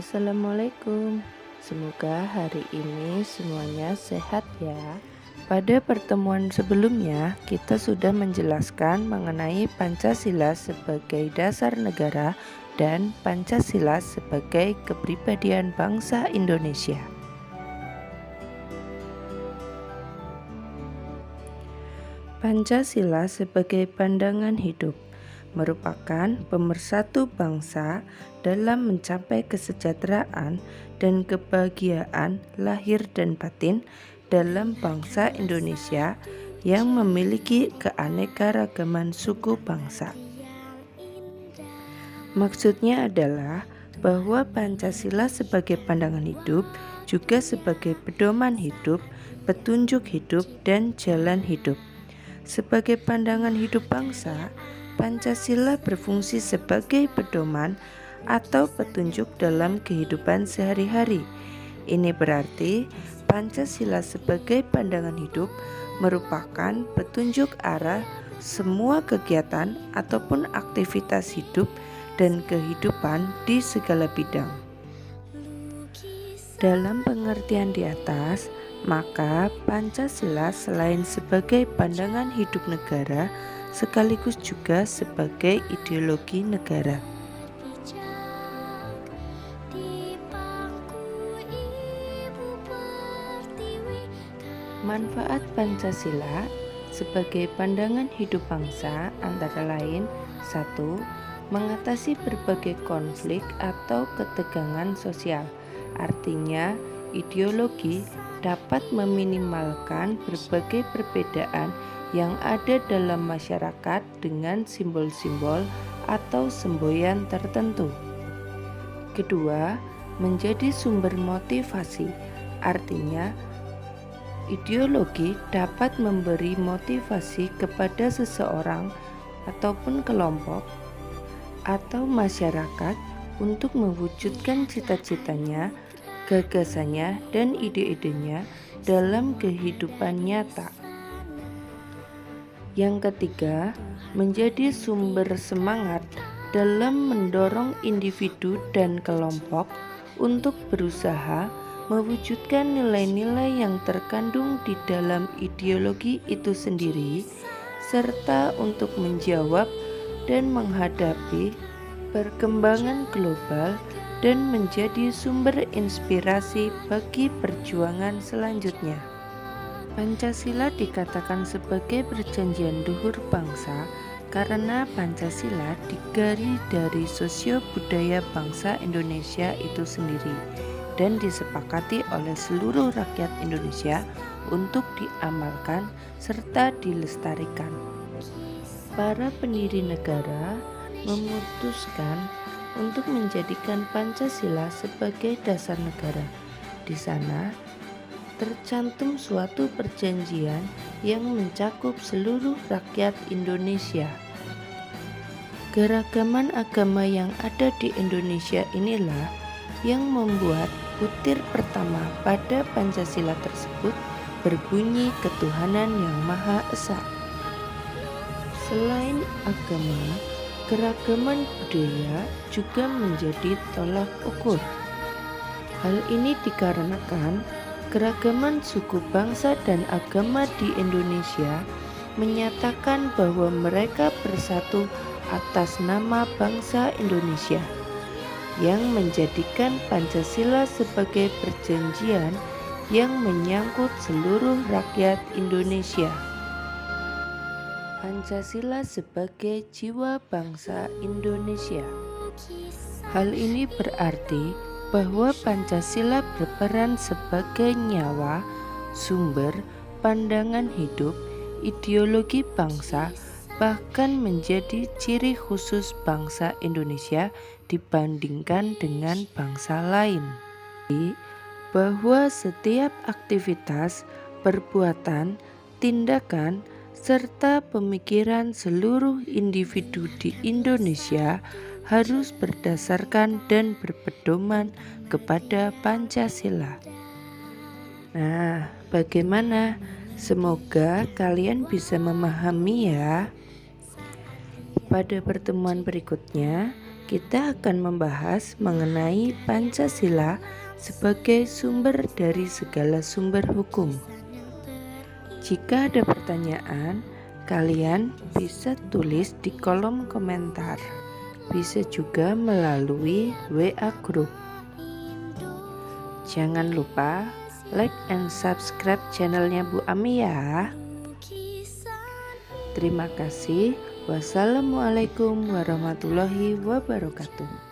Assalamualaikum. Semoga hari ini semuanya sehat ya. Pada pertemuan sebelumnya, kita sudah menjelaskan mengenai Pancasila sebagai dasar negara dan Pancasila sebagai kepribadian bangsa Indonesia. Pancasila sebagai pandangan hidup merupakan pemersatu bangsa dalam mencapai kesejahteraan dan kebahagiaan lahir dan batin dalam bangsa Indonesia yang memiliki keanekaragaman suku bangsa. Maksudnya adalah bahwa Pancasila sebagai pandangan hidup juga sebagai pedoman hidup, petunjuk hidup, dan jalan hidup. Sebagai pandangan hidup bangsa, Pancasila berfungsi sebagai pedoman atau petunjuk dalam kehidupan sehari-hari. Ini berarti Pancasila sebagai pandangan hidup merupakan petunjuk arah semua kegiatan ataupun aktivitas hidup dan kehidupan di segala bidang. Dalam pengertian di atas, maka Pancasila selain sebagai pandangan hidup negara, sekaligus juga sebagai ideologi negara. Manfaat Pancasila sebagai pandangan hidup bangsa antara lain: 1. Mengatasi berbagai konflik atau ketegangan sosial. Artinya, ideologi dapat meminimalkan berbagai perbedaan yang ada dalam masyarakat dengan simbol-simbol atau semboyan tertentu. Kedua, menjadi sumber motivasi. Artinya, ideologi dapat memberi motivasi kepada seseorang ataupun kelompok atau masyarakat untuk mewujudkan cita-citanya, gagasannya, dan ide-idenya dalam kehidupan nyata. Yang ketiga, menjadi sumber semangat dalam mendorong individu dan kelompok untuk berusaha mewujudkan nilai-nilai yang terkandung di dalam ideologi itu sendiri, serta untuk menjawab dan menghadapi perkembangan global dan menjadi sumber inspirasi bagi perjuangan selanjutnya. Pancasila dikatakan sebagai perjanjian luhur bangsa karena Pancasila digari dari sosio-budaya bangsa Indonesia itu sendiri dan disepakati oleh seluruh rakyat Indonesia untuk diamalkan serta dilestarikan. Para pendiri negara memutuskan untuk menjadikan Pancasila sebagai dasar negara. Di sana tercantum suatu perjanjian yang mencakup seluruh rakyat Indonesia. Keragaman agama yang ada di Indonesia inilah yang membuat butir pertama pada Pancasila tersebut berbunyi ketuhanan yang Maha Esa. Selain agama, keragaman budaya juga menjadi tolak ukur. Hal ini dikarenakan keragaman suku bangsa dan agama di Indonesia menyatakan bahwa mereka bersatu atas nama bangsa Indonesia, yang menjadikan Pancasila sebagai perjanjian yang menyangkut seluruh rakyat Indonesia. Pancasila sebagai jiwa bangsa Indonesia. Hal ini berarti bahwa Pancasila berperan sebagai nyawa, sumber, pandangan hidup, ideologi bangsa, bahkan menjadi ciri khusus bangsa Indonesia dibandingkan dengan bangsa lain. Bahwa setiap aktivitas, perbuatan, tindakan, serta pemikiran seluruh individu di Indonesia harus berdasarkan dan berpedoman kepada Pancasila. Nah, bagaimana? Semoga kalian bisa memahami ya. Pada pertemuan berikutnya, kita akan membahas mengenai Pancasila sebagai sumber dari segala sumber hukum. Jika ada pertanyaan, kalian bisa tulis di kolom komentar. Bisa juga melalui WA Group. Jangan lupa like and subscribe channelnya Bu Ami ya. Terima kasih. Wassalamualaikum warahmatullahi wabarakatuh.